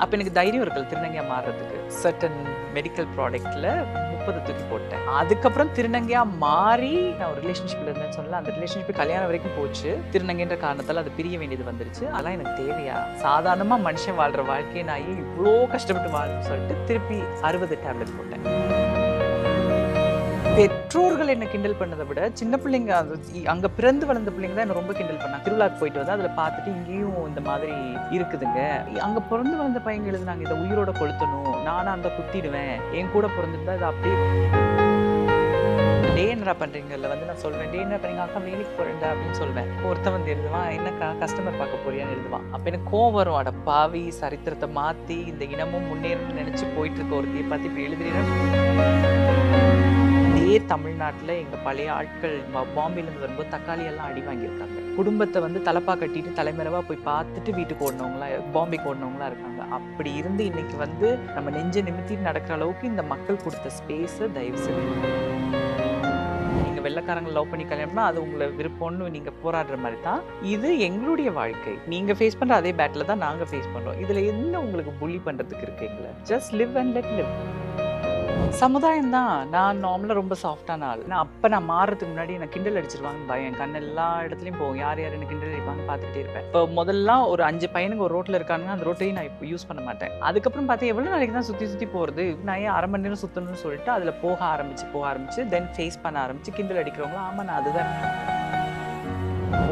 அப்போ எனக்கு தைரியம் இருக்குல்ல திருநங்கையாக மாறுறதுக்கு. சர்டன் மெடிக்கல் ப்ராடக்ட்டில் 30 தூக்கி போட்டேன். அதுக்கப்புறம் திருநங்கையாக மாறி நான் ஒரு ரிலேஷன்ஷிப்பில் இருந்தேன்னு சொல்லலாம். அந்த ரிலேஷன்ஷிப் கல்யாணம் வரைக்கும் போச்சு. திருநங்கைன்ற காரணத்தால் அது பிரிய வேண்டியது வந்துருச்சு. அதெல்லாம் எனக்கு தேவையா? சாதாரணமாக மனுஷன் வாழ்கிற வாழ்க்கையை நான் ஏன் இவ்வளோ கஷ்டப்பட்டு வாழணும்னு சொல்லிட்டு திருப்பி 60 டேப்லெட் போட்டேன். பெற்றோர்கள் என்ன கிண்டல் பண்ணதை விட சின்ன பிள்ளைங்க அங்க பிறந்து வளர்ந்த பிள்ளைங்க தான் என்ன ரொம்ப கிண்டல் பண்ணாங்க. திருவிழாக்கு போயிட்டு வந்து அதுல பார்த்துட்டு இங்கேயும் இந்த மாதிரி இருக்குதுங்க. அங்க பிறந்து வளர்ந்த பையங்க எழுதுனாங்க இதை உயிரோட கொளுத்தணும், நானும் அந்த குத்திடுவேன், என் கூட பிறந்திருந்தா இது அப்படியே டே என்னடா பண்றீங்கல்ல வந்து நான் சொல்வேன், டே என்ன பண்ணீங்க அக்கா வேலைக்கு போறேன்டா அப்படின்னு சொல்வேன். ஒருத்தன் வந்து எழுதுவான் என்னக்கா கஸ்டமர் பார்க்க போறியான்னு எழுதுவான். அப்ப எனக்கு கோவம் வரும், அட பாவி சரித்திரத்தை மாத்தி இந்த இனமும் முன்னேறணும்னு நினைச்சு போயிட்டு இருக்க ஒருத்தையை பார்த்து இப்படி எழுதுறீங்க. இதே தமிழ்நாட்டில் எங்கள் பழைய ஆட்கள் பாம்பேலேருந்து வரும்போது தக்காளி எல்லாம் அடி வாங்கியிருக்காங்க. குடும்பத்தை வந்து தலப்பா கட்டிட்டு தலைமறைவா போய் பார்த்துட்டு வீட்டுக்கு ஓடினவங்களா பாம்பேக்கு ஓடினவங்களா இருக்காங்க. அப்படி இருந்து இன்னைக்கு வந்து நம்ம நெஞ்ச நிமித்திட்டு நடக்கிற அளவுக்கு இந்த மக்கள் கொடுத்த ஸ்பேஸை தயவு செய்து நீங்க வெள்ளைக்காரங்க லவ் பண்ணி கல்யாணம்னா அது உங்களை விருப்பம்னு நீங்க போராடுற மாதிரி தான் இது எங்களுடைய வாழ்க்கை. நீங்க ஃபேஸ் பண்ற அதே பேட்டில் தான் நாங்க ஃபேஸ் பண்றோம். இதுல என்ன உங்களுக்கு புள்ளி பண்றதுக்கு இருக்கீங்களா? Just live and let live. சமுதாயம் தான். நான் நார்மலாக ரொம்ப சாஃப்டான ஆள். நான் மாறுறதுக்கு முன்னாடி எனக்கு கிண்டல் அடிச்சிருவாங்கன்னு பயம். என் கண் எல்லா இடத்துலையும் போகும். யார் யார் எனக்கு கிண்டல் அடிப்பாங்க பார்த்துட்டே இருப்பேன். இப்போ முதல்லாம் ஒரு 5 பையனுங்க ஒரு ரோட்டில் இருக்கானுங்க, அந்த ரோட்டையும் நான் இப்போ யூஸ் பண்ண மாட்டேன். அதுக்கப்புறம் பார்த்தா எவ்வளோ நாளைக்கு தான் சுற்றி போகிறது, நான் ஏன் அரை மணி நேரம் சுற்றணும்னு சொல்லிட்டு அதில் போக ஆரம்பிச்சு தென் ஃபேஸ் பண்ண ஆரம்பிச்சு கிண்டல் அடிக்கிறவங்களும் ஆமாம் நான் அதுதான்.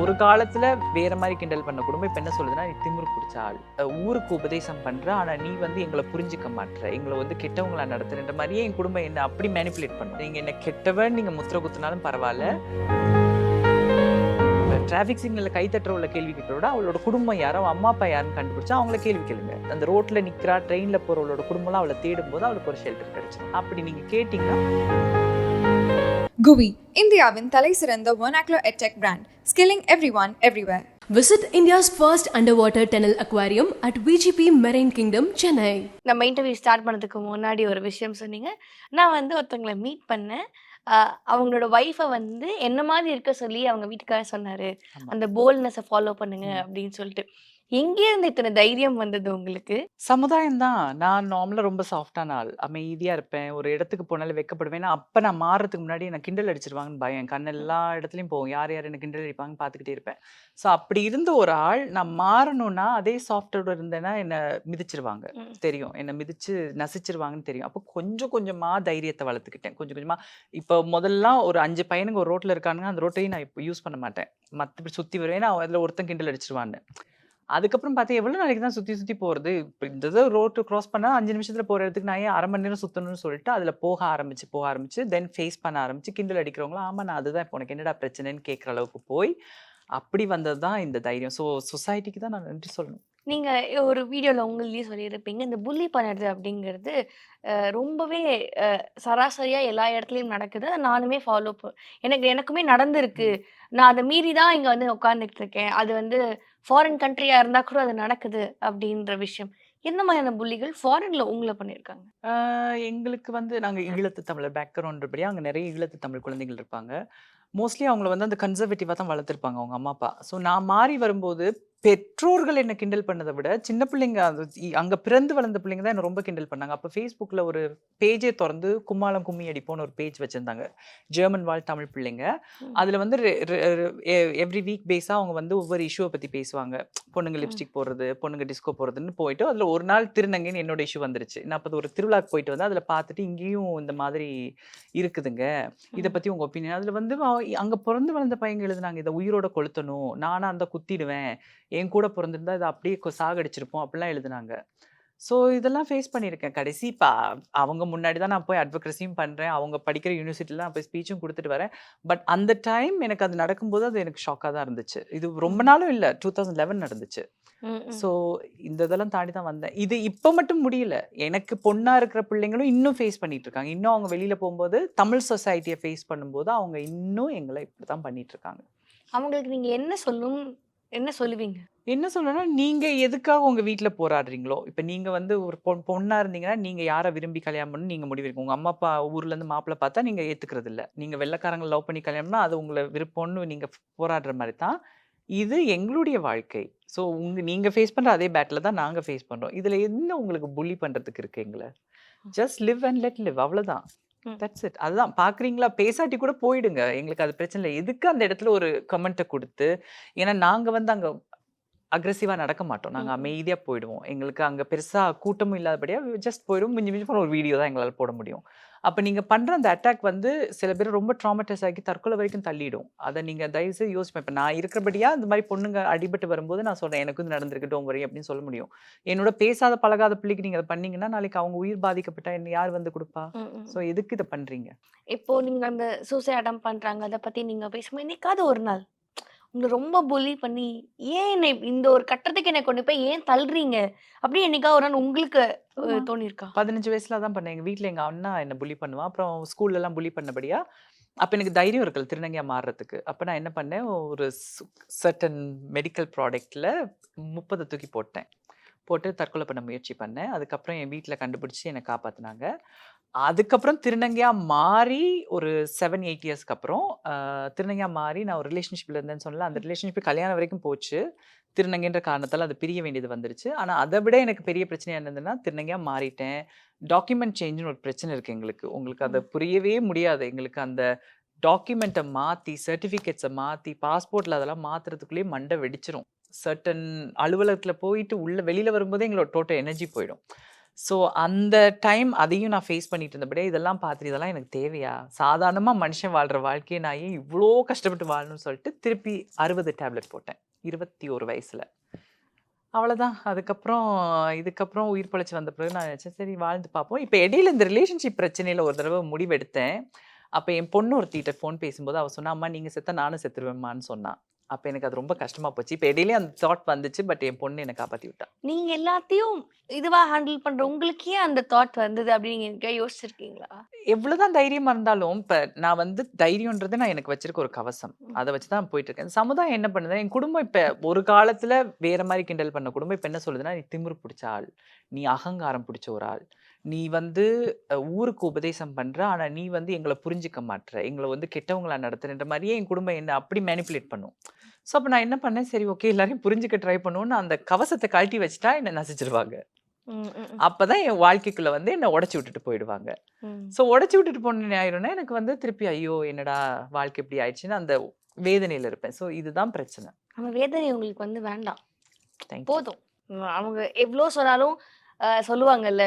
ஒரு காலத்துல வேற மாதிரி கிண்டல் பண்ண குடும்பம் இப்ப என்ன சொல்லுதுன்னா நீ திமிரு பிடிச்ச ஆள், ஊருக்கு உபதேசம் பண்ற, ஆனா நீ வந்து எங்களை புரிஞ்சுக்க மாட்ற, எங்களை வந்து கெட்டவங்களா நடத்துற மாதிரியே என் குடும்பம் என்ன அப்படி மேனிப்புலேட் பண்ணும். நீங்க என்ன கெட்டவன் நீங்க முத்திர குத்துனாலும் பரவாயில்ல. டிராபிக் சிக்னல்ல கை தட்டுறவள கேள்வி கேட்கறோட அவளோட குடும்பம் யாரோ அம்மா அப்பா யாருன்னு கண்டுபிடிச்சா அவங்கள கேள்வி கேளுங்க. அந்த ரோட்ல நிக்கிறா ட்ரெயின்ல போறவளோட குடும்பம்லாம் அவளை தேடும் போது அவளுக்கு ஒரு ஷெல்டர் கிடைச்சிடும். அப்படி நீங்க கேட்டீங்கன்னா GUI, இந்தியாவின் தலைசிறந்த vernacular edtech brand, skilling everyone everywhere. Visit India's first underwater tunnel aquarium at VGP Marine Kingdom, Chennai. நம்ம இன்டர்வியூ ஸ்டார்ட் பண்ணதுக்கு முன்னாடி ஒரு விஷயம் சொன்னீங்க. நான் வந்து ஒருத்தவங்கள மீட் பண்ணேன். அவங்களோட ஒய்ஃபை வந்து என்ன மாதிரி இருக்க சொல்லி அவங்க வீட்டுக்காரர் சொன்னாரு. அந்த போல்ட்னஸை ஃபாலோ பண்ணுங்க அப்படின்னு சொல்லிட்டு. எங்கே இருந்து இத்தனை தைரியம் வந்தது உங்களுக்கு? சமுதாயம் தான். நான் நார்மலா ரொம்ப சாஃப்டான ஆள். அமைதியா இருப்பேன். ஒரு இடத்துக்கு போனாலும் வெட்கப்படுவேன். அப்ப நான் மாறுறதுக்கு முன்னாடி என்ன கிண்டல் அடிச்சிருவாங்கன்னு பயம். கண் எல்லா இடத்துலயும் போகும். யார் யார் என்ன கிண்டல் அடிப்பாங்கன்னு பார்த்துக்கிட்டே இருப்பேன். ஸோ அப்படி இருந்த ஒரு ஆள் நான் மாறணும்னா அதே சாஃப்டோட இருந்தேன்னா என்ன மிதிச்சிருவாங்க. தெரியும். என்ன மிதிச்சு நசிச்சிருவாங்கன்னு தெரியும். அப்போ கொஞ்சம் கொஞ்சமா தைரியத்தை வளர்த்துக்கிட்டேன். கொஞ்சம் கொஞ்சமா இப்போ முதல்லாம் ஒரு 5 பையனுங்க ஒரு ரோட்ல இருக்கானுங்க, அந்த ரோட்டையும் நான் இப்போ யூஸ் பண்ண மாட்டேன். மற்றபடி சுற்றி வருவேன். ஏன்னா அதில் ஒருத்தன் கிண்டல் அடிச்சிருவான்னு. அதுக்கப்புறம் பார்த்தா எவ்வளோ நாளைக்கு தான் சுற்றி போகிறது. இப்போ இந்த இதை ரோட்டு க்ராஸ் பண்ணால் 5 நிமிஷத்தில் போகிற இடத்துக்கு நான் ஏன் அரை மணி நேரம் சுற்றணும்னு சொல்லிட்டு அதில் போக ஆரம்பிச்சு தென் ஃபேஸ் பண்ண ஆரம்பிச்சு கிண்டல் அடிக்கிறவங்களும் ஆமாம் நான் அதுதான் இப்போ உனக்கு என்னடா பிரச்சனைன்னு கேட்குற அளவுக்கு போய் அப்படி வந்தது தான் இந்த தைரியம். ஸோ சொசைட்டிக்கு தான் நான் நன்றி சொல்லணும். நீங்க ஒரு வீடியோல உங்களையே சொல்லியிருப்பீங்க, இந்த புல்லி பண்ணுறது அப்படிங்கிறது ரொம்பவே சராசரியா எல்லா இடத்துலயும் நடக்குது. அத நானுமே எனக்குமே நடந்திருக்கு. நான் அத மீறி தான் இங்க வந்து உட்கார்ந்துட்டு இருக்கேன். அது வந்து ஃபாரின் கண்ட்ரியா இருந்தா கூட அது நடக்குது அப்படின்ற விஷயம். எந்த மாதிரியான புல்லிகள் ஃபாரின்ல உங்கள பண்ணியிருக்காங்க? எங்களுக்கு வந்து நாங்கள் ஈழத்து தமிழர் பேக்ரவுண்ட்படி அங்கே நிறைய ஈழத்து தமிழ் குழந்தைகள் இருப்பாங்க. மோஸ்ட்லி அவங்கள வந்து அந்த கன்சர்வேட்டிவாக தான் வளர்த்துருப்பாங்க அவங்க அம்மா அப்பா. ஸோ நான் மாறி வரும்போது பெற்றோர்கள் என்ன கிண்டல் பண்ணதை விட சின்ன பிள்ளைங்க அங்கே பிறந்து வளர்ந்த பிள்ளைங்க தான் என்ன ரொம்ப கிண்டல் பண்ணாங்க. அப்போ ஃபேஸ்புக்கில் ஒரு பேஜே திறந்து கும்மாளம் கும்மி அடிப்போன்னு ஒரு பேஜ் வச்சுருந்தாங்க. ஜெர்மன் வாழ் தமிழ் பிள்ளைங்க. அதில் வந்து எவ்ரி வீக் பேஸாக அவங்க வந்து ஒவ்வொரு இஷ்யூவை பற்றி பேசுவாங்க. பொண்ணுங்க லிப்ஸ்டிக் போடுறது, பொண்ணுங்க டிஸ்கோ போடுறதுன்னு போயிட்டு அதில் ஒரு நாள் திருநங்கைன்னு என்னோட இஷ்யூ வந்துருச்சு. நான் அப்போ ஒரு திருவிழாக்கு போயிட்டு வந்து அதில் பார்த்துட்டு இங்கேயும் இந்த மாதிரி இருக்குதுங்க, இதை பற்றி உங்கள் ஒப்பீனியன். அதில் வந்து அங்கே பிறந்து வளர்ந்த பையங்க எழுதுனாங்க இதை உயிரோட கொளுத்தணும், நானும் அந்த குத்திடுவேன், என் கூட பிறந்திருந்தா இதை அப்படியே சாகடிச்சிருப்போம் அப்படிலாம் எழுதுனாங்க. ஸோ இதெல்லாம் ஃபேஸ் பண்ணியிருக்கேன். கடைசி அவங்க முன்னாடி தான் நான் போய் அட்வொகேசியும் பண்ணுறேன். அவங்க படிக்கிற யூனிவர்சிட்டியில் நான் போய் ஸ்பீச்சும் கொடுத்துட்டு வரேன். பட் அந்த டைம் எனக்கு அது நடக்கும்போது அது எனக்கு ஷாக்காக தான் இருந்துச்சு. இது ரொம்ப நாளும் இல்லை, 2011 நடந்துச்சு. ஸோ இந்த இதெல்லாம் தாண்டி தான் வந்தேன். இது இப்போ மட்டும் முடியல. எனக்கு பொண்ணாக இருக்கிற பிள்ளைங்களும் இன்னும் ஃபேஸ் பண்ணிட்டு இருக்காங்க. இன்னும் அவங்க வெளியில் போகும்போது தமிழ் சொசைட்டியை ஃபேஸ் பண்ணும்போது அவங்க இன்னும் எங்களை இப்படி தான் பண்ணிட்டு இருக்காங்க. அவங்களுக்கு நீங்க என்ன சொல்லுவீங்க? என்ன சொல்லணும்னா, நீங்க எதுக்காக உங்க வீட்ல போராடுறீங்களோ, இப்ப நீங்க வந்து ஒரு பொண்ணா இருந்தீங்கன்னா, நீங்க யார விரும்பி கல்யாணம் பண்ணணும்னு நீங்க முடிவெடுங்க. உங்க அம்மா, அப்பா ஊர்ல இருந்து மாப்பிள்ளை பார்த்தா நீங்க ஏத்துக்கிறது இல்ல. நீங்க வெள்ளைக்காரங்கள லவ் பண்ணி கல்யாணம்னா, அது உங்கள விருப்பம்னு நீங்க போராடுற மாரி தான். இது எங்களுடைய வாழ்க்கை. ஸோ நீங்க ஃபேஸ் பண்ற அதே பேட்டில தான் நாங்க ஃபேஸ் பண்றோம். இதுல என்ன உங்களுக்கு புல்லி பண்றதுக்கு இருக்கு எங்கள? Just live and let live அவ்வளோதான். ம். That's it. அதுதான் பார்க்குறீங்களா, பேசாட்டி கூட போயிடுங்க. எங்களுக்கு அது பிரச்சனை இல்ல. எதுக்கு அந்த இடத்துல ஒரு கமெண்ட்ட குடுத்து ஏன்னா நாங்க வந்து அங்க அக்ரெசிவா நடக்க மாட்டோம். நாங்க ம். அமைதியா போயிடுவோம். எங்களுக்கு அங்க பெருசா கூட்டமும் இல்லாதபடியா ஜஸ்ட் போயிடுவோம். மிஞ்சி மிஞ்சி போனா ஒரு வீடியோ தான் எங்களால போட முடியும். அப்ப நீங்க பண்ற அந்த அட்டாக் வந்து சில பேர் ரொம்ப ட்ராமடைஸ் ஆகி தற்கொலை வரைக்கும் தள்ளிடும். அத நீங்க தயவு செய்து யோசிப்பேன். இப்ப நான் இருக்கிறபடியா இந்த மாரி பொண்ணுங்க அடிபட்டு வரும்போது நான் சொல்றேன், "எனக்கும் இது நடந்திருக்கு. டோன்ட் வொரி" அப்படின்னு சொல்ல முடியும். என்னோட பேசாத, பழகாத பிள்ளைக்கு நீங்க அத பண்ணீங்கன்னா, நாளைக்கு அவங்க உயிர் பாதிக்கப்பட்டா என்ன யார் வந்து குடுப்பா? ம். ம். ஸோ எதுக்கு இத பண்றீங்க? இப்போ நீங்க அந்த சூசைட் அட்டெம்ப்ட் பண்றாங்க. அத பத்தி நீங்க பேசும்போது என்னைக்காவது ஒரு நாள் உங்கள ரொம்ப புல்லி பண்ணி, "ஏன் என்னை இந்த ஒரு கட்டத்துக்கு என்ன கொண்டு போய் ஏன் தள்ளுறீங்க?" அப்படின்னு என்னைக்காவது ஒரு நாள் உங்களுக்கு ஆமா. தோணியிருக்கா? 15 வயசுல அதான் பண்ணேன். எங்க வீட்ல எங்க அண்ணா என்ன புல்லி பண்ணுவான். அப்புறம் ஸ்கூல்லலாம் புல்லி பண்ணபடியா, அப்ப எனக்கு தைரியம் இருக்குல்ல திருநங்கையா மாறுறதுக்கு. அப்ப நான் என்ன பண்ணேன், ஒரு சர்டன் மெடிக்கல் ப்ராடக்ட்ல 30 தூக்கி போட்டேன். போட்டு தற்கொலை பண்ண முயற்சி பண்ணேன். அதுக்கப்புறம் என் வீட்ல கண்டுபிடிச்சு என்ன காப்பாத்துனாங்க. அதுக்கப்புறம் திருநங்கையா மாறி ஒரு 7, 8 இயர்ஸ்க்கு அப்புறம் திருநங்கையா மாறி நான் ஒரு ரிலேஷன்ஷிப்ல இருந்தேன்னு சொன்னேன்ல, அந்த ரிலேஷன்ஷிப் கல்யாணம் வரைக்கும் போச்சு. திருநங்கைன்ற காரணத்தால அது பிரிய வேண்டியது வந்துருச்சு. ஆனா அத விட எனக்கு பெரிய பிரச்சனையா என்னதுன்னா, திருநங்கையா மாறிட்டேன். டாக்குமெண்ட் சேஞ்சுன்னு ஒரு பிரச்சனை இருக்கு எங்களுக்கு. உங்களுக்கு அத ம். புரியவே முடியாது. எங்களுக்கு அந்த டாக்குமெண்ட்ட மாத்தி, சர்டிஃபிகேட்ஸ மாத்தி, பாஸ்போர்ட்ல அதெல்லாம் மாத்துறதுக்குள்ளயே மண்டை வெடிச்சிரும். சர்டன் அலுவலகத்துல போயிட்டு வெளியில வரும்போதே எங்களோட டோட்டல் எனர்ஜி போயிடும். ஸோ அந்த டைம் அதையும் நான் ஃபேஸ் பண்ணிட்டு இருந்தபடியே, இதெல்லாம் பார்த்துட்டு இதெல்லாம் எனக்கு தேவையா? சாதாரணமா மனுஷன் வாழ்ற வாழ்க்கைய நான் ஏன் இவ்ளோ கஷ்டப்பட்டு வாழணும்னு சொல்லிட்டு, திருப்பி 60 டேப்லெட் போட்டேன். 21 வயசுல. அவ்வளதான். இதுக்கப்புறம் உயிர் பிழைச்சு வந்த பிறகு நான் நினைச்சேன், சரி வாழ்ந்து பார்ப்போம். இப்ப இடையில இந்த ரிலேஷன்ஷிப் பிரச்சனையில ஒரு தடவ முடிவெடுத்தேன். அப்ப என் பொண்ணு ஒருத்திட்ட ஃபோன் பேசும்போது அவ சொன்னா, "அம்மா நீங்க செத்தா நானும் செத்துருவேன்ம்மான்னு" சொன்னா. அப்ப எனக்கு அது ரொம்ப கஷ்டமா போச்சு. இப்ப இடையிலயே அந்த தாட் வந்துச்சு. பட் என் பொண்ணு என்ன காப்பாத்தி விட்டா. நீங்க எல்லாத்தையும் இதுவா ஹேண்டில் பண்ற உங்களுக்கு ஏன் அந்த தாட் வந்தது அப்படின்னு நீங்க என்னைக்கா யோசிச்சிருக்கீங்களா? எவ்வளவுதான் தைரியமா இருந்தாலும், இப்ப நான் வந்து தைரியம்ன்றது நான் எனக்கு வச்சிருக்க ஒரு கவசம். ம். அத வச்சு தான் போயிட்டுருக்கேன். சமுதாயம் என்ன பண்ணுது, என் குடும்பம் இப்ப ஒரு காலத்துல வேற மாரி கிண்டல் பண்ண குடும்பம் இப்ப என்ன சொல்லுதுன்னா, "நீ திமிரு புடிச்ச ஆள். நீ அகங்காரம் புடிச்ச ஒரு ஆள். நீ வந்து ஊருக்கு உபதேசம் பண்ற. ஆனா நீ வந்து எங்கள புரிஞ்சுக்க மாட்ற. எங்கள வந்து கெட்டவங்களா நடத்துறன்ற" மாரியே என் குடும்பம் என்ன அப்படி மேனிபுலேட் பண்ணும். ஸோ அப்ப நான் என்ன பண்ணேன், சரி ஓகே எல்லாரையும் புரிஞ்சுக்க ட்ரை பண்ணுவோம்னு அந்த கவசத்த கழட்டி வச்சுட்டா என்ன நசிச்சுருவாங்க. ம். ம். ம். அப்பதான் என் வாழ்க்கைக்குள்ள வந்து என்ன உடைச்சு விட்டுட்டு போயிடுவாங்க. ம். ஸோ உடைச்சு விட்டுட்டு போன என்ன ஆயிரும்னா, எனக்கு வந்து திருப்பி ஐயோ! என்னடா வாழ்க்கை இப்படி ஆயிடுச்சுன்னு அந்த வேதனையில இருப்பேன். ஸோ இதுதான் பிரச்சனை. அந்த வேதனை உங்களுக்கு வந்து வேண்டாம். Thank you. போதும். அவங்க எவ்ளோ சொன்னாலும் சொல்லுவாங்கல்ல,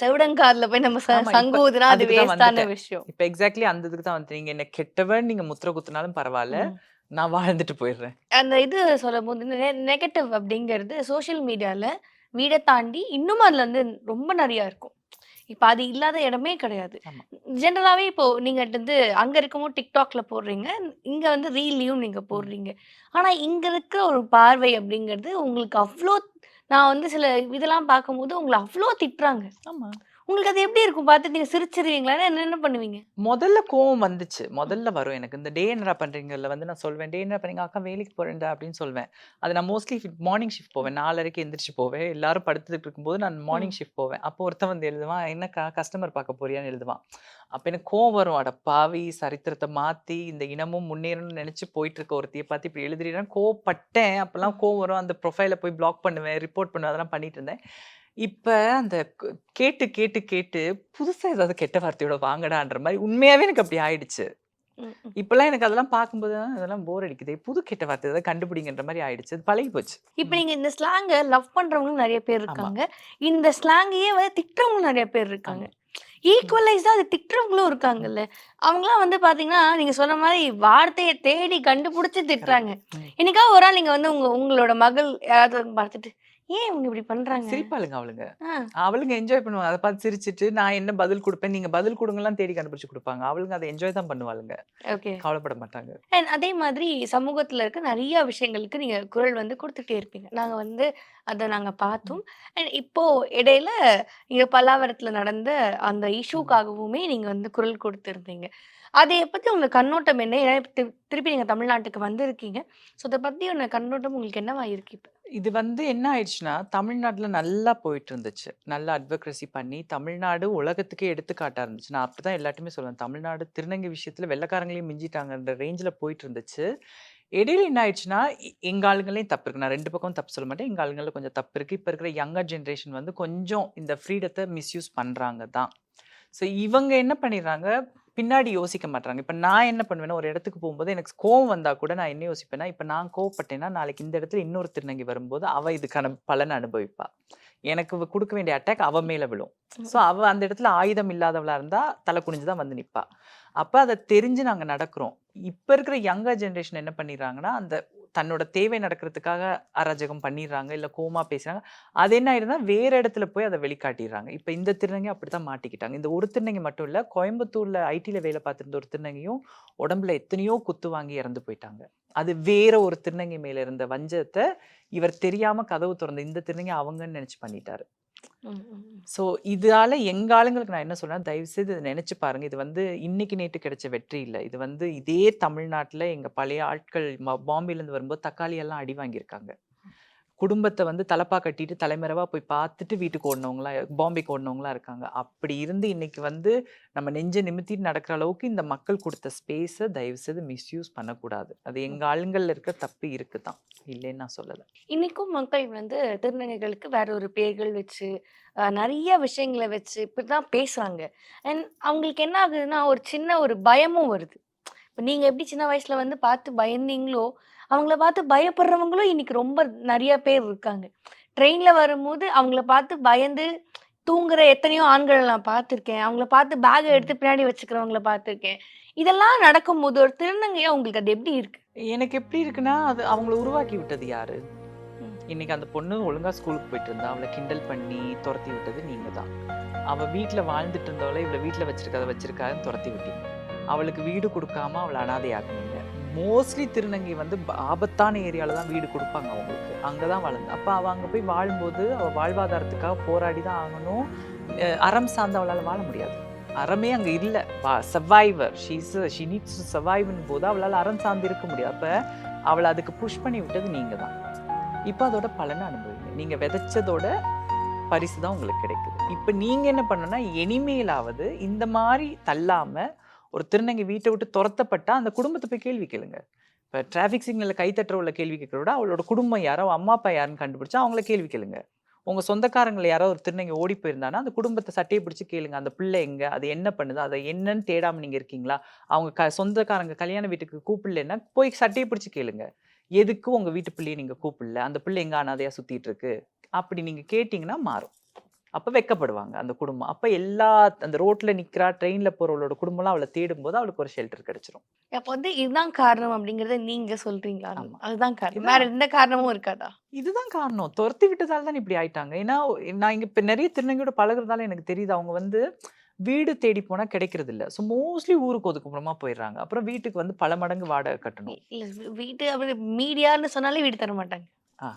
செவிடங்காதுல போய் நம்ம ஆமா. இப்ப சங்கு ஊதுனா அது அதுக்கு தான் வேஸ்ட்டான வந்துட்டேன். விஷயம். இப்ப எக்ஸாக்ட்லி அந்த இதுக்கு தான் வந்துட்டேன். நீங்க என்ன கெட்டவன்னு நீங்க முத்திர குத்துனாலும் பரவால்ல. ம். நான் வாழ்ந்துட்டு போயிடுறேன். அந்த இது சொல்லும்போது நெகட்டிவ் அப்படிங்கிறது சோசியல் மீடியால வீட தாண்டி இன்னும் அதுல வந்து ரொம்ப நெறையா இருக்கும். இப்ப அது இல்லாத இடமே கிடையாது. ஆமா. ஜெனரலாவே இப்போ நீங்க வந்து அங்க இருக்கும்போது TikTokல போடுறீங்க. இங்க வந்து ரீல்லயும் நீங்க ம். போடுறீங்க. ஆனா இங்க இருக்கிற ஒரு பார்வை அப்படிங்கிறது உங்களுக்கு அவ்ளோ நான் வந்து சில இதெல்லாம் பார்க்கும்போது உங்கள அவ்ளோ திட்டுறாங்க. ஆமா. உங்களுக்கு அது எப்படி இருக்கும்? பார்த்துட்டு நீங்க சிரிச்சுருவீங்களா? என்ன பண்ணுவீங்க? முதல்ல கோவம் வந்துச்சு. முதல்ல வரும் எனக்கு. இந்த டே என்னடா பண்றீங்கல்ல வந்து நான் சொல்வேன். டே என்ன பண்றீங்க? அக்கா வேலைக்கு போறேன்டா அப்படின்னு சொல்வேன். அது நான் மோஸ்ட்லி மார்னிங் ஷிஃப்ட் போவேன். 4:30க்கு எந்திரிச்சு போவேன். எல்லாரும் படுத்துட்டு இருக்கும்போது நான் மார்னிங் ம். ஷிஃப்ட் போவேன். அப்போ ஒருத்தன் வந்து எழுதுவான், "என்னக்கா கஸ்டமர் பார்க்க போறியான்னு?" எழுதுவான். அப்ப எனக்கு கோவம் வரும். அட பாவி! சரித்திரத்த மாத்தி இந்த இனமும் முன்னேறணும்னு நெனச்சு போயிட்டு இருக்க ஒருத்திய பார்த்து இப்படி எழுதுறீன்னா கோவப்பட்டேன். அப்பலாம் கோவம் வரும். அந்த ப்ரொஃபைல போய் பிளாக் பண்ணுவேன், ரிப்போர்ட் பண்ணுவேன். அதெல்லாம் பண்ணிட்டு இருந்தேன். இப்ப அந்த கேட்டு, கேட்டு, கேட்டு புதுசா ஏதாவது கெட்ட வார்த்தையோட வாங்கடான்ற மாரி உண்மையாவே எனக்கு அப்படி ஆயிடுச்சு. ம். ம். இப்பலாம் எனக்கு அதெல்லாம் பார்க்கும்போது, அதெல்லாம் போர் அடிக்குதே. புது கெட்ட வார்த்தை ஏதாவது கண்டுபிடிங்கன்ற மாரி ஆயிடுச்சு. அது பழகி போச்சு. இப்ப ம். நீங்க இந்த ஸ்லாங்க லவ் பண்றவங்களும் நெறைய பேர் ஆமா, இருக்காங்க. இந்த ஸ்லாங்கயே வந்து திட்டுறவங்களும் நெறைய பேர் இருக்காங்க. ஆமா. ம், ஈக்குவலைஸ்டா அத திட்டுறவங்களும் ம். இருக்காங்கல்ல. அவங்கலாம் வந்து பார்த்தீங்கன்னா, நீங்க சொன்ன மாரி வார்த்தைய தேடி கண்டுபுடிச்சு திட்டுறாங்க. கரெக்ட். ம். என்னைக்காவது ஒரு நாள் நீங்க வந்து உங்களோட மகள் யாராவது பார்த்துட்டு, "ஏன் இவங்க இப்படி பண்றாங்க?" சிரிப்பாளுங்க அவளுங்க. ஆ. அவளுங்க என்ஜாய் பண்ணுவாங்க. அத பார்த்து சிரிச்சுட்டு, நான் என்ன பதில் குடுப்பேன், நீங்க பதில் குடுங்கலாம் தேடி கண்டுபிடிச்சு குடுப்பாங்க. அவளுங்க அத என்ஜாய் தான் பண்ணுவாளுங்க. ஓகே. கவலைப்பட மாட்டாங்க. அண்ட் அதே மாதிரி சமூகத்துல இருக்க நெறைய விஷயங்களுக்கு நீங்க குரல் வந்து குடுத்துட்டே இருப்பீங்க. நாங்க வந்து அத நாங்க ம், பார்த்தோம். அண்ட் இப்போ இடையில இங்க பல்லாவரத்துல நடந்த அந்த ம். இஷ்யூக்காகவுமே நீங்க வந்து குரல் குடுத்திருந்தீங்க. அதைய பத்தி உங்க கண்ணோட்டம் என்ன? ஏன்னா இப்ப திருப்பி நீங்க தமிழ்நாட்டுக்கு வந்திருக்கீங்க. ஸோ அத பத்தியான கண்ணோட்டம் உங்களுக்கு என்னவா இருக்கு இப்ப? இது வந்து என்ன ஆயிடுச்சுன்னா, தமிழ்நாட்டுல நல்லா போயிட்டு இருந்துச்சு. நல்லா அட்வோகேசி பண்ணி, தமிழ்நாடு உலகத்துக்கே எடுத்துக்காட்டா இருந்துச்சு. நான் அப்படிதான் எல்லார்ட்டயுமே சொல்லுவேன். தமிழ்நாடு திருநங்கை விஷயத்துல வெள்ளைக்காரங்களையும் மிஞ்சிட்டாங்கன்ற ரேஞ்சுல போயிட்டு இருந்துச்சு. இடையில என்ன ஆயிடுச்சுன்னா, எங்க ஆளுங்கள்லயும் தப்பு இருக்கு. நான் 2 பக்கமும் தப்பு சொல்ல மாட்டேன். எங்க ஆளுங்கள்ல கொஞ்சம் தப்பு இருக்கு. இப்ப இருக்கிற யங்கர் ஜெனரேஷன் வந்து கொஞ்சம் இந்த ஃப்ரீடத்த மிஸ்யூஸ் பண்றாங்க தான். ஸோ இவங்க என்ன பண்ணிடுறாங்க, பின்னாடி யோசிக்க மாட்றாங்க. இப்ப நான் என்ன பண்ணுவேன்னா, ஒரு இடத்துக்கு போம்போது எனக்கு கோவம் வந்தா கூட நான் என்ன யோசிப்பேன்னா, இப்ப நான் கோவப்பட்டேன்னா, நாளைக்கு இந்த இடத்துல இன்னொரு திருநங்கை வரும்போது, அவ இதுக்கான பலன அனுபவிப்பா. எனக்கு குடுக்க வேண்டிய அட்டாக் அவ மேல விழும். ஸோ ம். அவ அந்த இடத்துல ஆயுதம் இல்லாதவளா இருந்தா, தலை குனிஞ்சு தான் வந்து நிப்பா. அப்ப அத தெரிஞ்சு நாங்க நடக்கிறோம். இப்ப இருக்கிற யங்கர் ஜெனரேஷன் என்ன பண்ணிடுறாங்கன்னா, அந்த தன்னோட தேவை நடக்கிறதுக்காக அராஜகம் பண்ணிடுறாங்க. இல்ல கோவமா பேசுறாங்க. அது என்ன ஆயிடுதுன்னா, வேற இடத்துல போய் அத வெளிக்காட்டிர்றாங்க. இப்ப இந்த திருநங்கை அப்படித்தான் மாட்டிக்கிட்டாங்க. இந்த ஒரு திருநங்கை மட்டும் இல்ல, கோயம்புத்தூர்ல ஐடில வேலை பார்த்திருந்த ஒரு திருநங்கையும், உடம்புல எத்தனையோ குத்து வாங்கி இறந்து போயிட்டாங்க. அது வேற ஒரு திருநங்கை மேல இருந்த வஞ்சத்த, இவர் தெரியாம கதவு தொறந்த இந்த திருநங்கை அவங்கன்னு நெனச்சு பண்ணிட்டாரு. ம், ம், ம். ஸோ, இதால எங்க ஆளுங்களுக்கு நான் என்ன சொல்றேன்னா, தயவுசெய்து இத நெனச்சு பாருங்க. இது வந்து இன்னைக்கு நேத்து கிடைச்ச வெற்றி இல்ல. இது வந்து இதே தமிழ்நாட்டுல எங்க பழைய ஆட்கள் பாம்பேலேருந்து வரும்போது தக்காளி எல்லாம் அடி வாங்கியிருக்காங்க. குடும்பத்த வந்து தலப்பா கட்டிட்டு தலைமறைவா போய் பார்த்துட்டு வீட்டுக்கு ஓடுனவங்களா பாம்பேக்கு ஓடுனவங்களா இருக்காங்க. அப்படி இருந்து இன்னைக்கு வந்து நம்ம நெஞ்ச நிமித்திட்டு நடக்கிற அளவுக்கு இந்த மக்கள் குடுத்த ஸ்பேஸ தயவுசெய்து மிஸ்யூஸ் பண்ணக்கூடாது. அது எங்க ஆளுங்கள்ல இருக்க தப்பு இருக்கு தான். இல்லைன்னு நான் சொல்லல. இன்னைக்கும் மக்கள் வந்து திருநங்கைகளுக்கு வேற ஒரு பேர்கள் வச்சு, நெறைய விஷயங்கள வச்சு இப்படிதான் பேசுறாங்க. அண்ட் அவங்களுக்கு என்ன ஆகுதுன்னா, ஒரு சின்ன ஒரு பயமும் வருது. இப்ப நீங்க எப்படி சின்ன வயசுல வந்து பார்த்து பயந்தீங்களோ, அவங்கள பார்த்து பயப்படுறவங்களும் இன்னைக்கு ரொம்ப நெறைய பேர் இருக்காங்க. ட்ரெயின்ல வரும்போது அவங்கள பார்த்து பயந்து தூங்குற எத்தனையோ ஆண்கள நான் பார்த்துருக்கேன். அவங்கள பார்த்து பேக்க எடுத்து ம். பின்னாடி வச்சுக்கிறவங்கள பார்த்துருக்கேன். இதெல்லாம் நடக்கும்போது ஒரு திருநங்கையா உங்களுக்கு அது எப்படி இருக்கு? எனக்கு எப்படி இருக்குன்னா, அது அவங்கள உருவாக்கி விட்டது யாரு? ம். இன்னைக்கு அந்த பொண்ணு ஒழுங்கா ஸ்கூலுக்கு போயிட்டு இருந்தா. அவள கிண்டல் பண்ணி தொரத்தி விட்டது நீங்க தான். அவ வீட்ல வாழ்ந்துட்டு இருந்தவள, இவள வீட்ல வச்சிருக்காதுன்னு தொரத்தி விட்டீங்க. அவளுக்கு வீடு குடுக்காம அவள அனாதையாக்குனீங்க. மோஸ்ட்லி திருநங்கை வந்து ஆபத்தான ஏரியால தான் வீடு குடுப்பாங்க அவங்களுக்கு. அங்க தான் வளர்ந்தா. அப்ப அவ அங்க போய் வாழும்போது, அவ வாழ்வாதாரத்துக்காக போராடி தான் ஆகணும். அறம் சார்ந்து அவளால வாழ முடியாது. அறமே அங்க இல்ல. சர்வைவர். ஷி நீட்ஸ் டு சர்வைவ்ன்னு போது அவளால அறம் சார்ந்து இருக்க முடியாது. அப்ப அவள அதுக்கு புஷ் பண்ணி விட்டது நீங்க தான். இப்ப அதோட பலன அனுபவிங்க. நீங்க விதைச்சதோட பரிசு தான் உங்களுக்கு கிடைக்குது. இப்ப நீங்க என்ன பண்ணணும்னா, இனிமேலாவது இந்த மாரி தள்ளாம, ஒரு திருநங்கை வீட்ட விட்டு தொரத்தப்பட்டா, அந்த குடும்பத்த போய் கேள்வி கேளுங்க. இப்ப டிராஃபிக் சிக்னல்ல கை தட்டுறவள கேள்வி கேட்கிறத விட, அவளோட குடும்பம் யாரோ, அம்மா, அப்பா யாருன்னு கண்டுபிடிச்சா அவங்கள கேள்வி கேளுங்க. உங்க சொந்தக்காரங்கள்ல யாரோ ஒரு திருநங்கை ஓடி போயிருந்தான்னா, அந்த குடும்பத்த சட்டைய பிடிச்சு கேளுங்க. அந்த பிள்ளை எங்க? அது என்ன பண்ணுது? அத என்னன்னு தேடாம நீங்க இருக்கீங்களா? அவங்க சொந்தக்காரங்க கல்யாண வீட்டுக்கு கூப்பிடலன்னா, போய் சட்டைய பிடிச்சு கேளுங்க. எதுக்கு உங்க வீட்டு பிள்ளைய நீங்க கூப்பிடல? அந்த பிள்ளை எங்க அனாதையா சுத்திட்டு இருக்கு? அப்படி நீங்க கேட்டீங்கன்னா மாறும். அப்ப வெட்கப்படுவாங்க அந்த குடும்பம். அப்ப அந்த ரோட்ல நிக்கிறா, ட்ரெயின்ல போறவளோட குடும்பம்லாம் அவள தேடும்போது அவளுக்கு ஒரு ஷெல்டர் கிடைச்சிரும். அப்ப வந்து இதுதான் காரணம் அப்படிங்கிறத நீங்க சொல்றீங்களா? ஆமா. அதுதான் காரணம். வேற இதான் எந்த காரணமும் இருக்காதா? இதுதான் காரணம். தொரத்தி விட்டதால தான் இப்படி ஆயிட்டாங்க. ஏன்னா, நான் இங்க இப்ப நெறைய திருநங்கையோட பழகுறதால எனக்கு தெரியுது. அவங்க வந்து வீடு தேடி போனா கிடைக்கிறதில்ல. ஸோ மோஸ்ட்லி ஊருக்கு ஒதுக்குப்புறமா போயிடுறாங்க. அப்புறம் வீட்டுக்கு வந்து பல மடங்கு வாடகை கட்டணும். இல்ல வீட்டு அப்படி மீடியான்னு சொன்னாலே வீடு தர மாட்டாங்க. ஆ,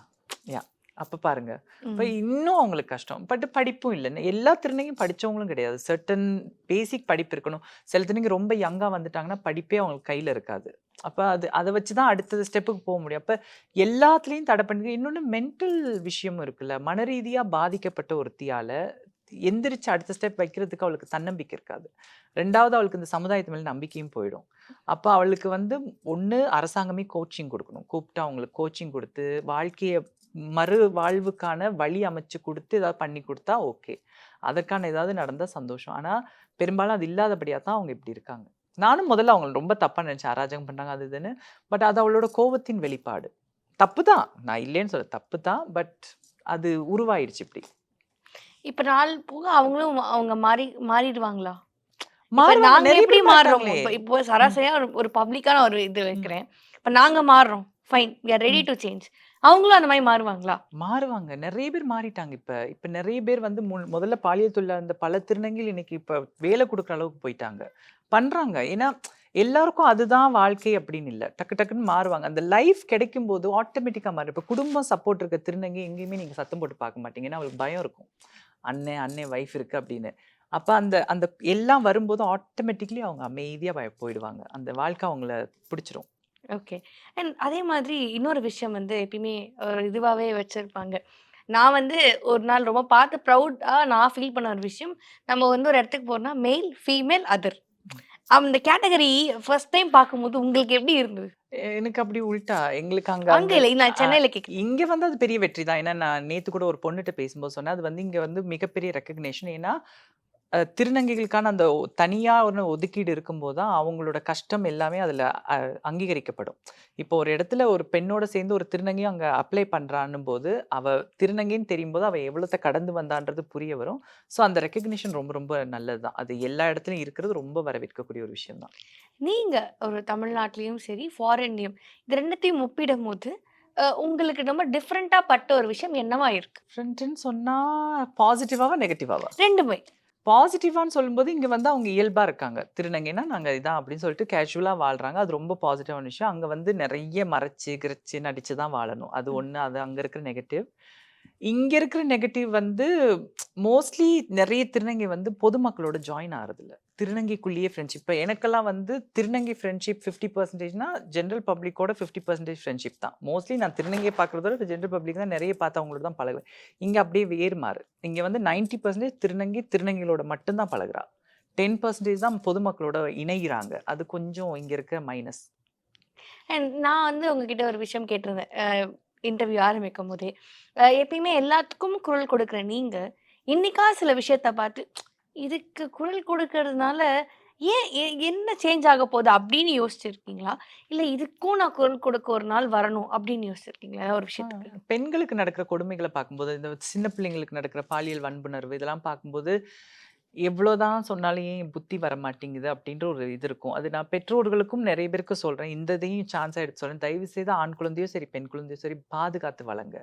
யாஹ். அப்ப பாருங்க. இப்ப ம். இன்னும் அவங்களுக்கு கஷ்டம். பட் படிப்பும் இல்ல. எல்லா திருநங்கையும் படிச்சவங்களும் கிடையாது. செர்டன் பேசிக் படிப்பு இருக்கணும். சில திருநங்கை ரொம்ப யங்கா வந்துட்டாங்கன்னா, படிப்பே அவங்களுக்கு கையில இருக்காது. அப்ப அத வச்சு தான் அடுத்த ஸ்டெப்புக்கு போ முடியும். அப்ப எல்லாத்துலயும் தடை பண்ணுங்க. இன்னொன்னு மென்டல் விஷயமும் இருக்குல்ல. மனரீதியா பாதிக்கப்பட்ட ஒருத்தியால எந்திரிச்சு அடுத்த ஸ்டெப் வைக்கிறதுக்கு அவளுக்கு தன்னம்பிக்கை இருக்காது. 2வது அவளுக்கு இந்த சமுதாயத்து மேல நம்பிக்கையும் போயிடும். அப்ப அவளுக்கு வந்து ஒண்ணு அரசாங்கமே கோச்சிங் குடுக்கணும். கூப்பிட்டு அவங்களுக்கு கோச்சிங் குடுத்து, வாழ்க்கைய மறு வாழ்வுக்கான வழி அமைச்சு குடுத்து, ஏதாவது பண்ணி குடுத்தா ஓகே. அதற்கான ஏதாவது நடந்தா சந்தோஷம். ஆனா, பெரும்பாலும் அது இல்லாதபடியா தான் அவங்க இப்படி இருக்காங்க. நானும் முதல்ல அவங்கள ரொம்ப தப்பா நினைச்சேன். அராஜகம் பண்றாங்க அது இதுன்னு. பட் அது அவளோட கோவத்தின் வெளிப்பாடு. தப்பு தான். நான் இல்லைன்னு சொல்லல. தப்பு தான். பட் அது உருவாயிருச்சு இப்படி. இப்ப நாள் போக அவங்களும் அவங்க மாறிடுவாங்களா? இப்ப மாறுவாங்க. நாங்க நெறைய எப்படி பேர் மாறுறோம்? மாறுறாங்களே! இப்போ ம், சராசரியா ஒரு பப்ளிக்கான ஒரு இது ம், வைக்கிறேன். இப்ப நாங்க மாறுறோம். Fine. We are ready hmm. To change. அவங்களும் அந்த மாரி மாறுவாங்களா? மாறுவாங்க. நெறைய பேர் மாறிட்டாங்க இப்ப. இப்ப நெறைய பேர் வந்து முதல்ல பாலியல் தொழில்ல இருந்த பல திருநங்கைகள் இன்னைக்கு இப்ப வேலை குடுக்குற அளவுக்கு போயிட்டாங்க. பண்றாங்க. ஏன்னா, எல்லாருக்கும் அதுதான் வாழ்க்கை அப்படின்னு இல்ல. டக்கு டக்குன்னு மாறுவாங்க. அந்த லைஃப் கிடைக்கும்போது ஆட்டோமேட்டிக்கா மாறும். இப்ப குடும்பம் சப்போர்ட் இருக்க திருநங்கை எங்கேயுமே நீங்க சத்தம் போட்டு பார்க்க மாட்டீங்க. ஏன்னா, அவளுக்கு பயம் இருக்கும். அண்ணன் வைஃப் இருக்கு அப்படின்னு. அப்ப அந்த அந்த எல்லாம் வரும்போது ஆட்டோமேட்டிக்கலி அவங்க அமைதியா போயிடுவாங்க. அந்த வாழ்க்கை அவங்கள பிடிச்சிரும். ஓகே. அண்ட் அதே மாதிரி இன்னொரு விஷயம் வந்து எப்பயுமே ஒரு இதுவாவே வச்சிருப்பாங்க. நான் வந்து ஒரு நாள் ரொம்ப பார்த்து ப்ரவுட்டா நான் ஃபீல் பண்ண ஒரு விஷயம், நம்ம வந்து ஒரு இடத்துக்கு போறோம்னா, மெயில், ஃபீமேல், அதர். அந்த கேட்டகரி ஃபர்ஸ்ட் டைம் பார்க்கும்போது உங்களுக்கு எப்படி இருந்தது? எனக்கு அப்படி உல்ட்டா. எங்களுக்கு அங்க அங்க அங்க இல்ல. நான் அ சென்னையில கேட்கிறேன். இங்க வந்து அது பெரிய வெற்றி தான். ஏன்னா, நான் நேத்து கூட ஒரு பொண்ணுட்ட பேசும்போது சொன்னேன். அது வந்து இங்க வந்து மிகப்பெரிய ரெகக்னிஷன். ஏன்னா, திருநங்கைகளுக்கான அந்த தனியா ஒரு ஒதுக்கீடு இருக்கும்போது தான், அவங்களோட கஷ்டம் எல்லாமே அதுல அ அங்கீகரிக்கப்படும். இப்போ ஒரு இடத்துல ஒரு பெண்ணோட சேர்ந்து ஒரு திருநங்கையும் அங்க அப்ளை பண்றான்னும்போது, அவ திருநங்கைன்னு தெரியும்போது, அவ எவ்வளத்த கடந்து வந்தான்றது புரிய வரும். ஸோ, அந்த ரெகக்னிஷன் ரொம்ப ரொம்ப நல்லது தான். அது எல்லா இடத்துலயும் இருக்கிறது ரொம்ப வரவேற்கக்கூடிய ஒரு விஷயம் தான். நீங்க ஒரு தமிழ்நாட்டிலயும் சரி, ஃபாரின்லயும் இது 2த்தையும் ஒப்பிடும்போது, உங்களுக்கு ரொம்ப டிஃபரண்டா பட்ட ஒரு விஷயம் என்னவா இருக்கு? டிஃப்ரெண்ட்டுன்னு சொன்னா பாசிட்டிவாவா? நெகட்டிவாவா? 2மே. பாசிட்டிவான்னு சொல்லும்போது, இங்க வந்து அவங்க இயல்பா இருக்காங்க. திருநங்கைன்னா நாங்க இதான் அப்படின்னு சொல்லிட்டு கேஷுவலா வாழ்றாங்க. அது ரொம்ப பாசிட்டிவான விஷயம். அங்க வந்து நெறைய மறைச்சு, கிறைச்சு, நடிச்சு தான் வாழணும். அது ம். ஒண்ணு. அது அங்க இருக்கிற நெகட்டிவ். இங்க இருக்கிற நெகட்டிவ் வந்து மோஸ்ட்லி நெறைய திருநங்கை வந்து பொதுமக்களோட ஜாயின் ஆறதில்ல. திருநங்கைக்குள்ளேயே ஃப்ரெண்ட்ஷிப். இப்ப எனக்கெல்லாம் வந்து திருநங்கை ஃப்ரெண்ட்ஷிப் 50%னா ஜெனரல் பப்ளிக்கோட 50% ஃப்ரெண்ட்ஷிப் தான். மோஸ்ட்லி நான் திருநங்கைய பார்க்கிறத விட ஜெனரல் பப்ளிக் தான் நெறைய பார்த்து அவங்களோட தான் பழகுவேன். இங்க அப்படியே வேறுமாறு. இங்க வந்து 90% திருநங்கை, திருநங்கைகளோட மட்டும் தான் பழகுறா. 10% தான் பொதுமக்களோட இணைகிறாங்க. அது கொஞ்சம் இங்க இருக்க மைனஸ். அண்ட் நான் வந்து உங்ககிட்ட ஒரு விஷயம் கேட்டிருந்தேன். இன்டர்வியூ ஆரம்பிக்கும்போதே. எப்பயுமே எல்லாத்துக்கும் குரல் கொடுக்குற நீங்க, இன்னைக்கா சில விஷயத்த பார்த்து, இதுக்கு குரல் கொடுக்கறதுனால ஏன் என்ன சேஞ்ச் ஆக போகுது அப்படின்னு யோசிச்சிருக்கீங்களா? இல்ல இதுக்கும் நான் குரல் கொடுக்க ஒரு நாள் வரணும் அப்படின்னு யோசிச்சிருக்கீங்களா? ஏதாவது ஒரு ஆ, விஷயத்துக்கு? பெண்களுக்கு நடக்கிற கொடுமைகள பார்க்கும்போது, இந்த சின்ன பிள்ளைங்களுக்கு நடக்கிற பாலியல் வன்புணர்வு இதெல்லாம் பார்க்கும்போது, எவ்வளோதான் சொன்னாலும் ஏன் என் புத்தி வரமாட்டேங்குது அப்படின்ற ஒரு இது இருக்கும். அது நான் பெற்றோர்களுக்கும் நெறைய பேருக்கு சொல்றேன். இந்த இதையும் சான்ஸா எடுத்து சொல்றேன். தயவு செய்து ஆண் குழந்தையோ சரி, பெண் குழந்தையோ சரி பாதுகாத்து வளங்க.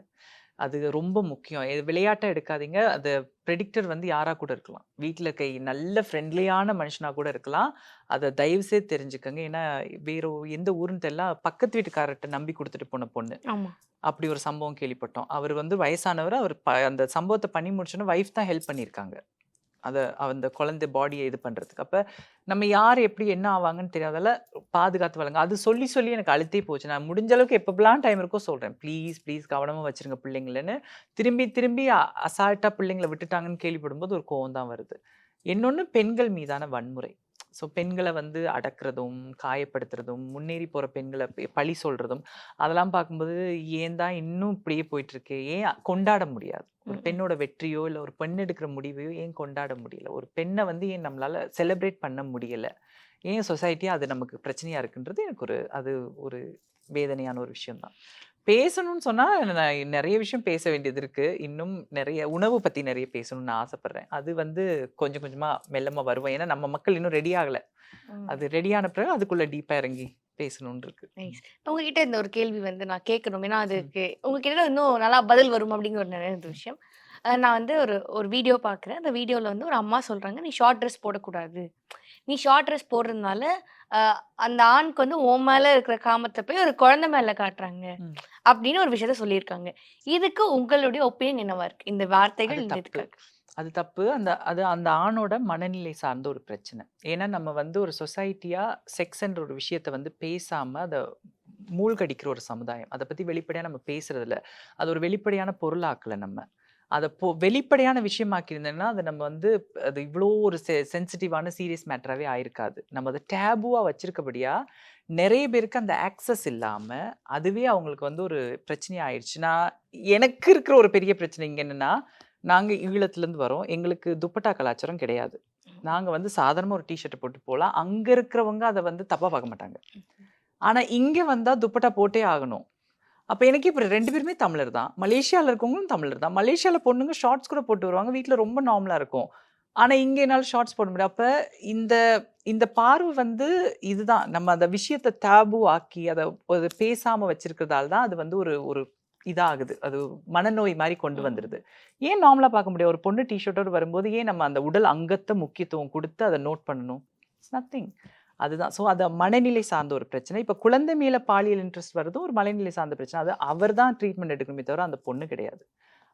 அது ரொம்ப முக்கியம். விளையாட்டா எடுக்காதீங்க. அது ப்ரெடிக்டர் வந்து யாரா கூட இருக்கலாம். வீட்ல இருக்க நல்ல ஃப்ரெண்ட்லியான மனுஷனா கூட இருக்கலாம். அத தயவு செய்து தெரிஞ்சுக்கங்க. ஏன்னா, வேற எந்த ஊருன்னு தெரியல. பக்கத்து வீட்டுக்காரர்ட்ட நம்பி குடுத்துட்டு போன பொண்ணு. ஆமா. அப்படி ஒரு சம்பவம் கேள்விப்பட்டோம். அவரு வந்து வயசானவரு. அவரு அந்த சம்பவத்த பண்ணி முடிச்சோனே வைஃப் தான் ஹெல்ப் பண்ணியிருக்காங்க. அத அந்த குழந்தை பாடிய இது பண்றதுக்கு. அப்ப நம்ம யார் எப்படி என்ன ஆவாங்கன்னு தெரியாதால பாதுகாத்து வளங்க. அது சொல்லி சொல்லி எனக்கு அலுத்தே போச்சு. நான் முடிஞ்ச அளவுக்கு எப்பப்பலாம் டைம் இருக்கோ சொல்றேன். ப்ளீஸ், ப்ளீஸ் கவனமா வச்சுருங்க பிள்ளைங்களன்னு. திரும்பி திரும்பி அசால்ட்டா பிள்ளைங்கள விட்டுட்டாங்கன்னு கேள்விப்படும்போது ஒரு கோவம் தான் வருது. இன்னொன்னு பெண்கள் மீதான வன்முறை. ஸோ பெண்கள வந்து அடக்குறதும், காயப்படுத்துறதும், முன்னேறி போற பெண்கள பழி சொல்றதும், அதெல்லாம் பார்க்கும்போது ஏன் தான் இன்னும் இப்படியே போயிட்டுருக்கு? ஏன் கொண்டாட முடியாது? ஒரு ம். பெண்ணோட வெற்றியோ, இல்ல ஒரு பெண் எடுக்கிற முடிவையோ ஏன் கொண்டாட முடியல? ஒரு பெண்ண வந்து ஏன் நம்மளால செலிப்ரேட் பண்ண முடியல? ஏன் சொசைட்டியா அது நமக்கு பிரச்சனையா இருக்குன்றது எனக்கு அது ஒரு வேதனையான ஒரு விஷயம் தான். பேசணும்னு சொன்னா, நான் நெறைய விஷயம் பேச வேண்டியது இருக்கு. இன்னும் நெறைய உணவு பத்தி நெறைய பேசணும்னு நான் ஆசைப்படுறேன். அது வந்து கொஞ்சம் கொஞ்சமா மெல்லமா வருவேன். ஏன்னா நம்ம மக்கள் இன்னும் ரெடி ஆகல. ம். அது ரெடி ஆன பிறகு அதுக்குள்ள டீப்பா இறங்கி பேசணும்னு இருக்கு. நைஸ். உங்ககிட்ட இந்த ஒரு கேள்வி வந்து நான் கேட்கணும். ஏன்னா, ம். அதுக்கு உங்ககிட்ட இன்னும் நல்லா பதில் வரும் அப்படிங்கிற ஒரு நிறைய விஷயம். நான் வந்து ஒரு ஒரு வீடியோ பார்க்குறேன். அந்த வீடியோல வந்து ஒரு அம்மா சொல்றாங்க, "நீ ஷார்ட் ட்ரெஸ் போடக்கூடாது. நீ ஷார்ட் ட்ரெஸ் போடுறதுனால, அ அந்த ஆணுக்கு வந்து உன் மேல இருக்கிற காமத்த போய் ஒரு குழந்தை மேல காட்டுறாங்க." ம். அப்படின்னு ஒரு விஷயத்த சொல்லியிருக்காங்க. இதுக்கு உங்களுடைய ஒப்பீனியன் என்னவா இருக்கு? இந்த வார்த்தைகள் அது இந்த தப்பு. இதுக்காக. அது தப்பு. அந்த ஆணோட மனநிலை சார்ந்த ஒரு பிரச்சனை. ஏன்னா நம்ம வந்து ஒரு சொசைட்டியா செக்ஸ்ன்ற ஒரு விஷயத்த வந்து பேசாம அத மூழ்கடிக்கிற ஒரு சமுதாயம். அத பத்தி வெளிப்படையா நம்ம பேசுறதில்ல. அது ஒரு வெளிப்படையான பொருளாக்கல நம்ம. அத வெளிப்படையான விஷயமாக்கியிருந்தோம்னா, அத நம்ம வந்து அது இவ்ளோ ஒரு சென்சிட்டிவான சீரியஸ் மேட்டராவே ஆயிருக்காது. நம்ம அத டேபூவா வச்சிருக்கபடியா, நெறைய பேருக்கு அந்த ஆக்சஸ் இல்லாம, அதுவே அவங்களுக்கு வந்து ஒரு பிரச்சனையா ஆயிருச்சு. எனக்கு இருக்கிற ஒரு பெரிய பிரச்சனை இங்க என்னன்னா, நாங்க ஈழத்துலருந்து வரோம். எங்களுக்கு துப்பட்டா கலாச்சாரம் கிடையாது. நாங்க வந்து சாதாரணமா ஒரு டீ ஷர்ட்ட போட்டு போலாம். அங்க இருக்கிறவங்க அத வந்து தப்பா பார்க்க மாட்டாங்க. ஆனா இங்க வந்தா துப்பட்டா போட்டே ஆகணும். அப்ப எனக்கே இப்ப 2 பேருமே தமிழர் தான். மலேசியால இருக்கவங்களும் தமிழர் தான். மலேசியால பொண்ணுங்க ஷார்ட்ஸ் கூட போட்டு வருவாங்க. வீட்ல ரொம்ப நார்மலா இருக்கும். ஆனா இங்க என்னால ஷார்ட்ஸ் போட முடியாது. அப்ப இந்த இந்த பார்வை வந்து இதுதான். நம்ம அந்த விஷயத்த டேபூ ஆக்கி அத பேசாம வச்சிருக்கிறதால தான் அது வந்து ஒரு ஒரு இதாகுது. அது மனநோய் மாரி கொண்டு வந்துருது. ம். ஏன் நார்மலா பார்க்க முடியாது? ஒரு பொண்ணு டீ ஷர்ட்டோட வரும்போது ஏன் நம்ம அந்த உடல் அங்கத்த முக்கியத்துவம் குடுத்து அத நோட் பண்ணணும்? It's nothing. அதுதான். ஸோ அது மனநிலை சார்ந்த ஒரு பிரச்சனை. இப்ப குழந்தை மேல பாலியல் இன்ட்ரெஸ்ட் வரதும் ஒரு மனநிலை சார்ந்த பிரச்சனை. அது அவர் தான் ட்ரீட்மெண்ட் எடுக்கணுமே தவிர அந்த பொண்ணு கிடையாது.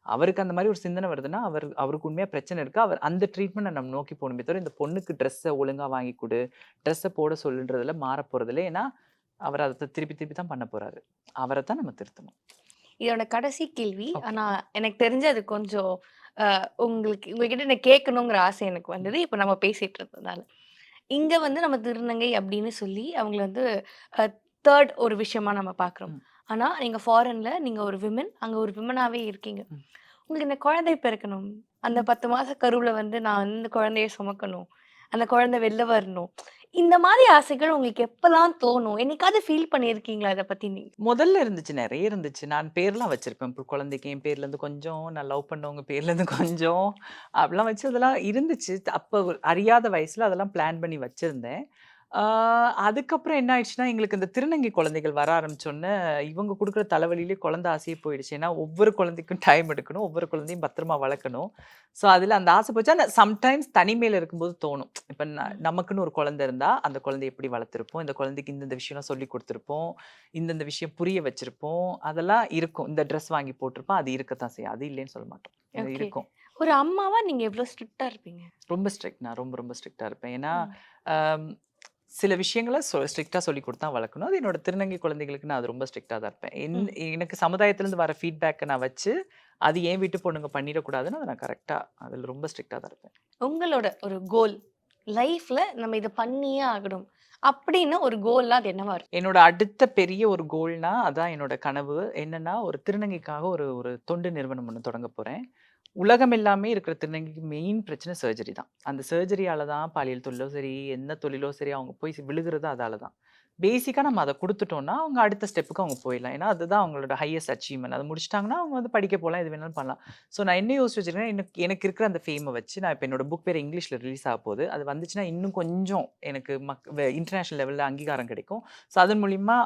அவருக்கு அந்த மாரி ஒரு சிந்தனை வருதுன்னா, அவருக்கு உண்மையா பிரச்சனை இருக்கு. அவர் அந்த ட்ரீட்மெண்ட்ட நம்ம நோக்கி போணுமே தவிர, இந்த பொண்ணுக்கு ட்ரெஸ்ஸ ஒழுங்கா வாங்கி குடு, ட்ரெஸ்ஸ போட சொல்லுன்றதுல மாறப் போறதில்ல. ஏன்னா, அவர் அத திருப்பி திருப்பி தான் பண்ண போறாரு. அவர தான் நம்ம திருத்தணும். இதோட கடைசி கேள்வி. ஓகே. ஆனா, எனக்கு தெரிஞ்சு அது கொஞ்சம் உங்களுக்கு உங்ககிட்ட நான் கேட்கணுங்கிற ஆசை எனக்கு ம். வந்தது. இப்ப நம்ம பேசிட்டு இருந்ததால. இங்க வந்து நம்ம திருநங்கை அப்படின்னு சொல்லி அவங்கள வந்து 3 ஒரு விஷயமா நம்ம பார்க்குறோம். ம். ஆனா நீங்க ஃபாரின்ல நீங்க ஒரு விமன், அங்க ஒரு விமனாவே இருக்கீங்க. ம். உங்களுக்கு இந்த குழந்தை பிறக்கணும். அந்த 10 மாச கருவுல வந்து நான் வந்து இந்த குழந்தைய சுமக்கணும். அந்த குழந்தை வெளில வரணும். இந்த மாதிரி ஆசைகள் உங்களுக்கு எப்பலாம் தோணும்? என்னைக்காவது ஃபீல் பண்ணியிருக்கீங்களா இத பத்தி நீங்க? முதல்ல இருந்துச்சு. நெறைய இருந்துச்சு. நான் பேர்லாம் வச்சிருப்பேன். இப்போ குழந்தைக்கு என் பேர்லேருந்து கொஞ்சம், நான் லவ் பண்ணவங்க பேர்லேருந்து கொஞ்சம், அப்படிலாம் வச்சு அதெல்லாம் இருந்துச்சு. அப்ப அறியாத வயசுல அதெல்லாம் பிளான் பண்ணி வச்சிருந்தேன். ஆ அதுக்கப்புறம் என்ன ஆயிடுச்சுன்னா, எங்களுக்கு இந்த திருநங்கை குழந்தைகள் வர ஆரம்பிச்சோனே, இவங்க குடுக்குற தலைவலியிலே குழந்தை ஆசையே போயிடுச்சு. ஏன்னா, ஒவ்வொரு குழந்தைக்கும் டைம் எடுக்கணும். ஒவ்வொரு குழந்தையும் பத்திரமா வளர்க்கணும். ஸோ, அதில அந்த ஆசை போச்சு. ஆனா சம்டைம்ஸ் தனிமையில இருக்கும்போது தோணும். இப்ப நமக்குன்னு ஒரு குழந்தை இருந்தா, அந்த குழந்தைய எப்படி வளர்த்துருப்போம்? இந்த குழந்தைக்கு இந்தந்த விஷயம்லாம் சொல்லிக் குடுத்துருப்போம். இந்தந்த விஷயம் புரிய வச்சிருப்போம். அதெல்லாம் இருக்கும். இந்த ட்ரெஸ் வாங்கி போட்டிருப்போம். அது இருக்கத்தான் செய்யும். அது இல்லைன்னு சொல்ல மாட்டோம். அது ஓகே. இருக்கும். ஒரு அம்மாவா நீங்க எவ்ளோ ஸ்ட்ரிக்ட்டா இருப்பீங்க? ரொம்ப ஸ்ட்ரிக்ட். நான் ரொம்ப ரொம்ப ஸ்ட்ரிக்ட்டா இருப்பேன். ஏன்னா, ம். அம் சில விஷயங்கள ஸ்ட்ரிக்ட்டா சொல்லிக் குடுத்து தான் வளர்க்கணும். அது என்னோட திருநங்கை குழந்தைகளுக்கு நான் அது ரொம்ப ஸ்ட்ரிக்ட்டா தான் இருப்பேன். ம். எனக்கு சமுதாயத்திலேருந்து வர ஃபீட்பேக்க நான் வச்சு, அது என் வீட்டு பொண்ணுங்க பண்ணிறக்கூடாதுன்னு அத நான் கரெக்ட்டா அதில ரொம்ப ஸ்ட்ரிக்ட்டா தான் இருப்பேன். உங்களோட ஒரு கோல், லைஃப்ல நம்ம இத பண்ணியே ஆகணும். அப்படின்னு ஒரு கோல்னா அது என்னவா இருக்கும்? என்னோட அடுத்த பெரிய ஒரு கோல்னா, அதான் என்னோட கனவு. என்னன்னா, ஒரு திருநங்கைக்காக ஒரு ஒரு தொண்டு நிறுவனம் ஒண்ணு தொடங்கப் போறேன். உலகம் எல்லாமே இருக்கிற திருநங்கைக்கு மெயின் பிரச்சனை சர்ஜரி தான். அந்த சர்ஜரியால தான் பாலியல் தொழிலோ சரி, என்ன தொழிலோ சரி, அவங்க போய் விழுகுறது அதால தான். பேசிக்கா நம்ம அத குடுத்துட்டோம்னா, அவங்க அடுத்த ஸ்டெப்புக்கு அவங்க போயிடலாம். ஏன்னா, அதுதான் அவங்களோட ஹையஸ்ட் அச்சீவ்மென்ட். அத முடிச்சுட்டாங்கன்னா, அவங்க வந்து படிக்க போலாம், எது வேணாலும் பண்ணலாம். ஸோ நான் என்ன யோசிச்சு வச்சிருக்கேன்னா, எனக்கு எனக்கு இருக்கிற அந்த ஃபேம வச்சு நான் இப்ப என்னோட புக் வேற இங்கிலீஷ்ல ரிலீஸ் ஆகப்போகுது. அது வந்துச்சுன்னா, இன்னும் கொஞ்சம் எனக்கு இன்டர்நேஷனல் லெவல்ல அங்கீகாரம் கிடைக்கும். ஸோ அதன் மூலியமா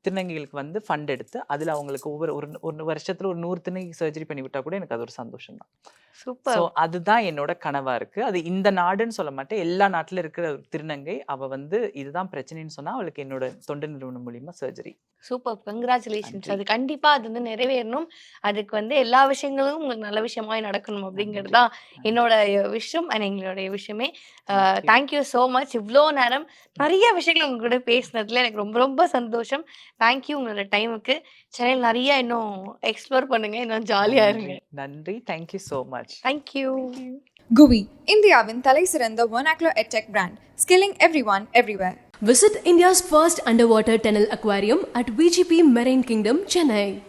திருநங்கைகளுக்கு வந்து ஃபண்ட் எடுத்து, அதுல அவங்களுக்கு ஒவ்வொரு ஒரு ஒரு வருஷத்துல ஒரு 100 திருநங்கைக்கு சர்ஜரி பண்ணி விட்டா கூட எனக்கு அது ஒரு சந்தோஷம் தான். So super. அதுதான் என்னோட கனவா இருக்கு. அது இந்த நாடுன்னு சொல்ல மாட்டேன். எல்லா நாட்டுல இருக்கிற ஒரு திருநங்கை, அவ வந்து இதுதான் பிரச்சனைன்னு சொன்னா, அவளுக்கு என்னோட தொண்டு நிறுவனம் மூலியமா சர்ஜரி. சூப்பர். கங்ராச்சுலேஷன்ஸ். நன்றி. அது கண்டிப்பா அது வந்து நிறைவேறணும். அதுக்கு வந்து எல்லா விஷயங்களும் உங்களுக்கு நல்ல விஷயமாவே நடக்கணும் அப்படிங்கிறது நன்றி. தான் நன்றி. என்னோட விஷயம் அண்ட் எங்களுடைய விஷயமே. Thank you. Thank you so much. இவ்ளோ நேரம் நெறைய விஷயங்கள் உங்க கூட பேசினதுல எனக்கு ரொம்ப ரொம்ப சந்தோஷம். தேங்க் யூ உங்களோட டைமுக்கு. சென்னையில நெறைய இன்னும் எக்ஸ்ப்ளோர் பண்ணுங்க. இன்னும் ஜாலியா நன்றி. இருங்க. நன்றி. Thank you so much. Thank you. Thank you. GUI, இந்தியாவின் தலைசிறந்த vernacular edtech brand, skilling everyone everywhere. Visit India's first underwater tunnel aquarium at VGP Marine Kingdom, Chennai.